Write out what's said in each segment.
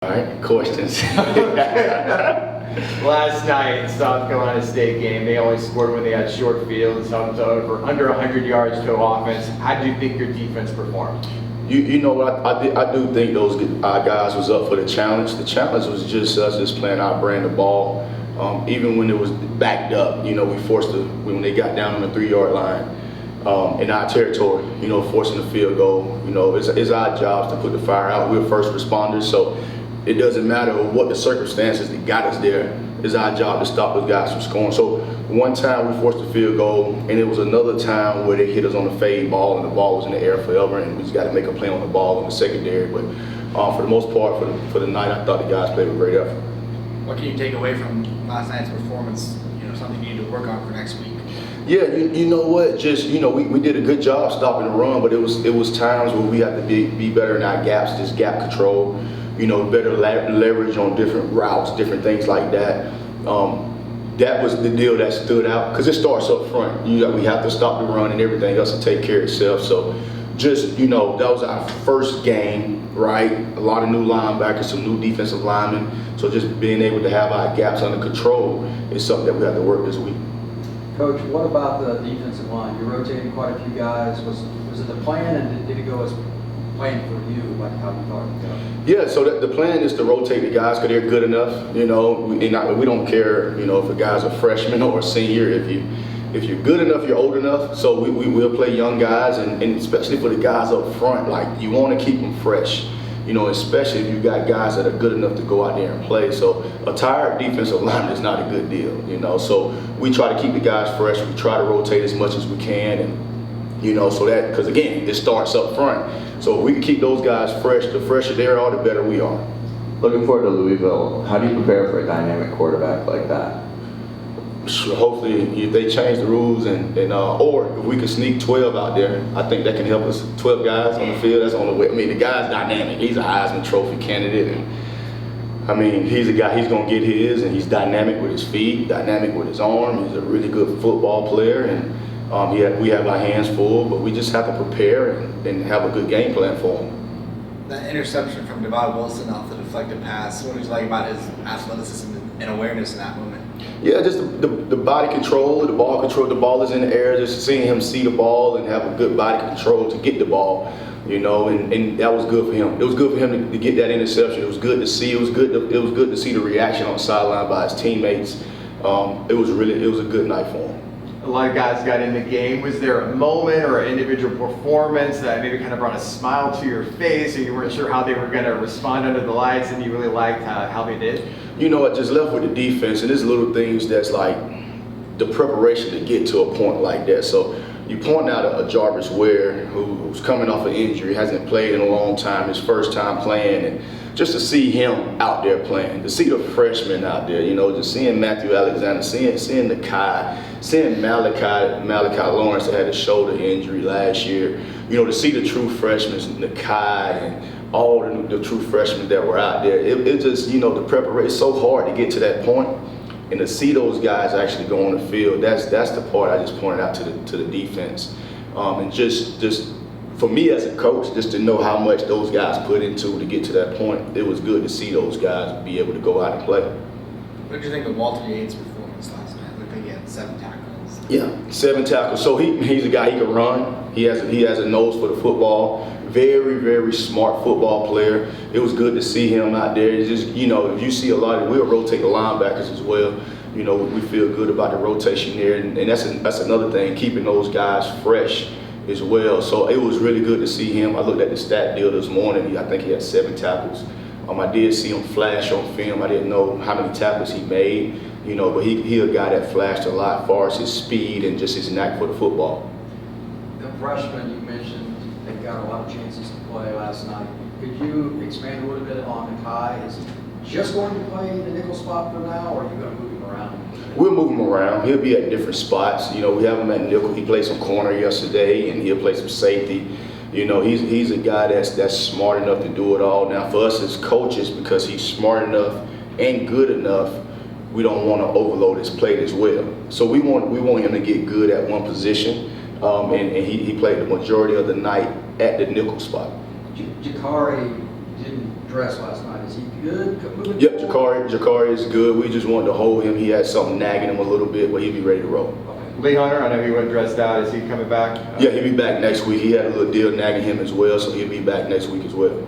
All right, questions. Last night, South Carolina State game, they only scored when they had short fields, over under 100 yards to offense. How do you think your defense performed? You know what, I do think those guys was up for the challenge. The challenge was just us just playing our brand of ball. Even when it was backed up, we forced when they got down on the 3-yard line in our territory, forcing the field goal. It's our job to put the fire out. We're first responders, so it doesn't matter what the circumstances that got us there. It's our job to stop those guys from scoring. So one time we forced a field goal, and it was another time where they hit us on the fade ball, and the ball was in the air forever, and we just got to make a play on the ball in the secondary. But for the most part, for the night, I thought the guys played with great effort. What can you take away from last night's performance? Something you need to work on for next week. Yeah, you know what? Just we did a good job stopping the run, but it was times where we had to be better in our gaps, just gap control. Better leverage on different routes, different things like that. That was the deal that stood out because it starts up front. We have to stop the run and everything else to take care of itself. So just, that was our first game, right? A lot of new linebackers, some new defensive linemen. So just being able to have our gaps under control is something that we have to work this week. Coach, what about the defensive line? You rotated quite a few guys. Was it the plan, and did it go as planned for you, like how you thought it would go? Yeah, so the plan is to rotate the guys because they're good enough. We don't care, if a guy's a freshman or a senior. If you're good enough, you're old enough. So we will play young guys, and especially for the guys up front, like you want to keep them fresh. Especially if you got guys that are good enough to go out there and play. So a tired defensive lineman is not a good deal. So we try to keep the guys fresh. We try to rotate as much as we can, and so that, because again, it starts up front. So if we can keep those guys fresh, the fresher they are, the better we are. Looking forward to Louisville, how do you prepare for a dynamic quarterback like that? Hopefully, if they change the rules or if we can sneak 12 out there, I think that can help us. 12 guys on the field, that's the only way. I mean, the guy's dynamic. He's a Heisman Trophy candidate, and he's a guy, he's going to get his, and he's dynamic with his feet, dynamic with his arm. He's a really good football player, and we have our hands full, but we just have to prepare and have a good game plan for him. That interception from Devon Wilson off the deflected pass, what did you like about his athleticism and awareness in that moment? Yeah, just the body control, the ball control. The ball is in the air. Just seeing him see the ball and have a good body control to get the ball, and that was good for him. It was good for him to get that interception. It was good to see. It was good to see the reaction on the sideline by his teammates. It was a good night for him. A lot of guys got in the game. Was there a moment or an individual performance that maybe kind of brought a smile to your face, or you weren't sure how they were going to respond under the lights, and you really liked how they did? I just left with the defense, and there's little things that's like the preparation to get to a point like that. So you point out a Jarvis Ware who's coming off an injury, hasn't played in a long time, his first time playing, and just to see him out there playing, to see the freshmen out there, just seeing Matthew Alexander, seeing the Kai, seeing Malik Lawrence that had a shoulder injury last year, to see the true freshmen, the Kai, and all the true freshmen that were out there. It just, the preparation, it's so hard to get to that point, and to see those guys actually go on the field, that's the part I just pointed out to the defense. And just for me as a coach, just to know how much those guys put into to get to that point, it was good to see those guys be able to go out and play. What did you think of Walter Yates' performance last night? Looked like he had 7 tackles. Yeah, 7 tackles. So he's a guy, he can run. He has a nose for the football. Very, very smart football player. It was good to see him out there. It's just, if you see a lot we'll rotate the linebackers as well. We feel good about the rotation there, and that's another thing, keeping those guys fresh as well. So it was really good to see him. I looked at the stat deal this morning. I think he had 7 tackles. I did see him flash on film. I didn't know how many tackles he made, but he a guy that flashed a lot as far as his speed and just his knack for the football. The freshman you mentioned, they got a lot of chances to play last night. Could you expand a little bit on the Kai? Is he just going to play the nickel spot for now, or are you going to move him around? We'll move him around. He'll be at different spots. We have him at nickel. He played some corner yesterday, and he'll play some safety. He's a guy that's smart enough to do it all. Now, for us as coaches, because he's smart enough and good enough, we don't want to overload his plate as well. So we want him to get good at one position, and he played the majority of the night at the nickel spot. Jakari didn't dress last night. Is he good? Yep, Jakari is good. We just wanted to hold him. He had something nagging him a little bit, but he'll be ready to roll. Lee Hunter, I know he went dressed out. Is he coming back? Yeah, he'll be back next week. He had a little deal nagging him as well, so he'll be back next week as well.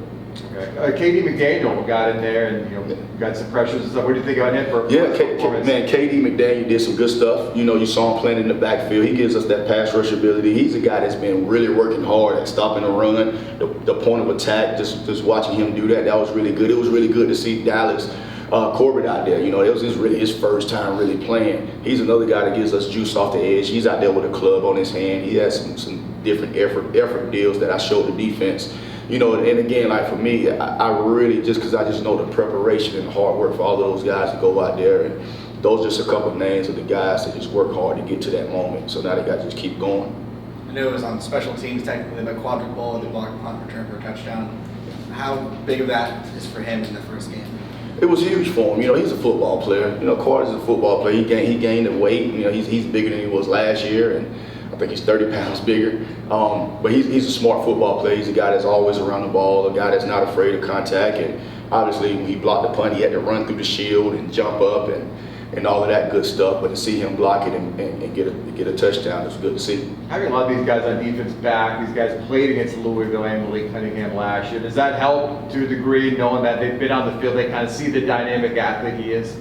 Okay. KD McDaniel got in there and got some pressures and stuff. What do you think about him for Yeah, performance? man, KD McDaniel did some good stuff. You saw him playing in the backfield. He gives us that pass rush ability. He's a guy that's been really working hard at stopping the run, the point of attack. Just watching him do that was really good. It was really good to see Dallas Corbett out there. It was really his first time really playing. He's another guy that gives us juice off the edge. He's out there with a club on his hand. He has some different effort deals that I showed the defense. And again, like for me, I really, because I just know the preparation and the hard work for all of those guys to go out there, and those are just a couple of names of the guys that just work hard to get to that moment. So now they got to just keep going. I know it was on special teams technically, but quadruple, the block punt return for a touchdown. How big of that is for him in the first game? It was huge for him. He's a football player. Carter's a football player. He gained the weight. He's bigger than he was last year, and I think he's 30 pounds bigger. But he's a smart football player. He's a guy that's always around the ball, a guy that's not afraid of contact. And obviously, when he blocked the punt, he had to run through the shield and jump up and all of that good stuff. But to see him block it and get a touchdown, it's good to see. Having a lot of these guys on defense back, these guys played against Louisville and Malik Cunningham last year. Does that help to a degree, knowing that they've been on the field, they kind of see the dynamic athlete he is?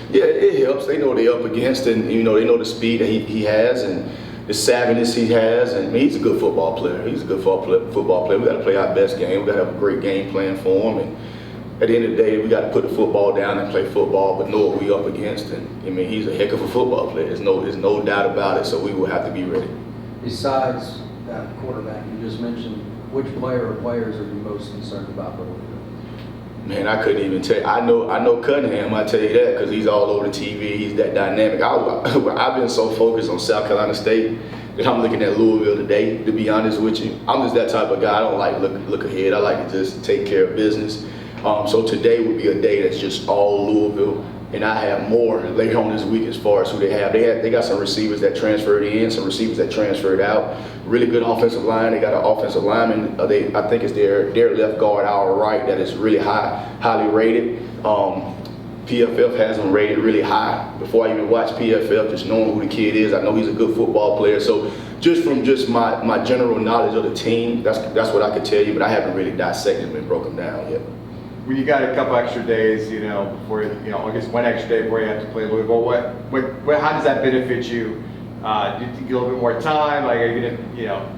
Yeah, it helps. They know what they're up against, and they know the speed that he has and the savviness he has. And he's a good football player. He's a good football player. We got to play our best game. We got to have a great game plan for him. And at the end of the day, we got to put the football down and play football, but know what we up against. And he's a heck of a football player. There's no doubt about it. So we will have to be ready. Besides that quarterback you just mentioned, which player or players are you most concerned about for Louisville? Man, I couldn't even tell you. I know Cunningham, I tell you that, because he's all over the TV. He's that dynamic. I've been so focused on South Carolina State that I'm looking at Louisville today, to be honest with you. I'm just that type of guy. I don't like look ahead. I like to just take care of business. So today would be a day that's just all Louisville. And I have more later on this week as far as who they have. They got some receivers that transferred in, some receivers that transferred out. Really good offensive line. They got an offensive lineman. I think it's their left guard, our right, that is really highly rated. PFF has him rated really high. Before I even watch PFF, just knowing who the kid is, I know he's a good football player. So just from my general knowledge of the team, that's what I could tell you. But I haven't really dissected them and broken them down yet. When you got a couple extra days, before I guess one extra day before you have to play Louisville, how does that benefit you? Do you think you get a little bit more time? Like, are you gonna,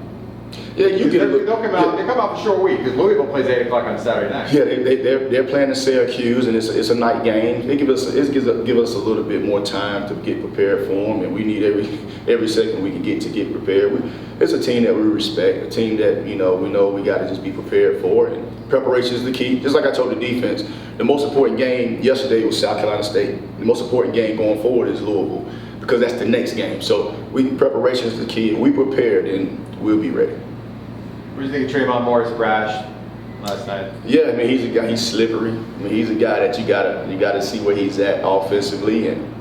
Yeah, you get. They come out for a short week because Louisville plays 8 o'clock on Saturday night. Yeah, they're playing in Syracuse, and it's a night game. It gives us a little bit more time to get prepared for them, and we need every second we can get to get prepared. It's a team that we respect, a team that we know we got to just be prepared for, and preparation is the key. Just like I told the defense, the most important game yesterday was South Carolina State. The most important game going forward is Louisville, because that's the next game. So preparation is the key, and we prepared, and we'll be ready. What do you think of Trayvon Morris brash last night? Yeah, he's a guy. He's slippery. He's a guy that you gotta see where he's at offensively, and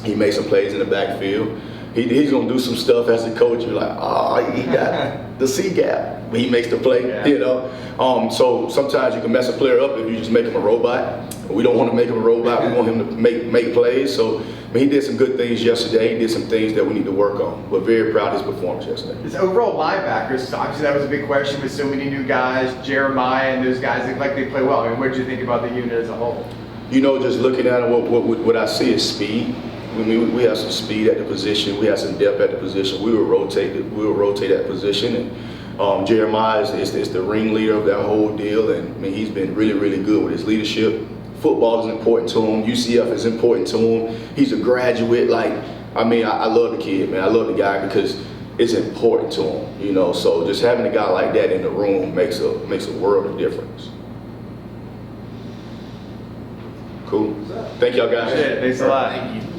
he makes some plays in the backfield. He's gonna do some stuff as a coach. You're like, he got the C gap, but he makes the play. Yeah. So sometimes you can mess a player up if you just make him a robot. We don't want to make him a robot. We want him to make plays. So he did some good things yesterday. He did some things that we need to work on. We're very proud of his performance yesterday. His overall linebackers, obviously that was a big question with so many new guys. Jeremiah and those guys look like they play well. What did you think about the unit as a whole? Just looking at it, what I see is speed. We have some speed at the position. We have some depth at the position. We will rotate that position. And Jeremiah is the ringleader of that whole deal. And he's been really, really good with his leadership. Football is important to him. UCF is important to him. He's a graduate. I love the kid, man. I love the guy because it's important to him. So just having a guy like that in the room makes a world of difference. Cool. Thank y'all guys. Thanks a lot. Thank you.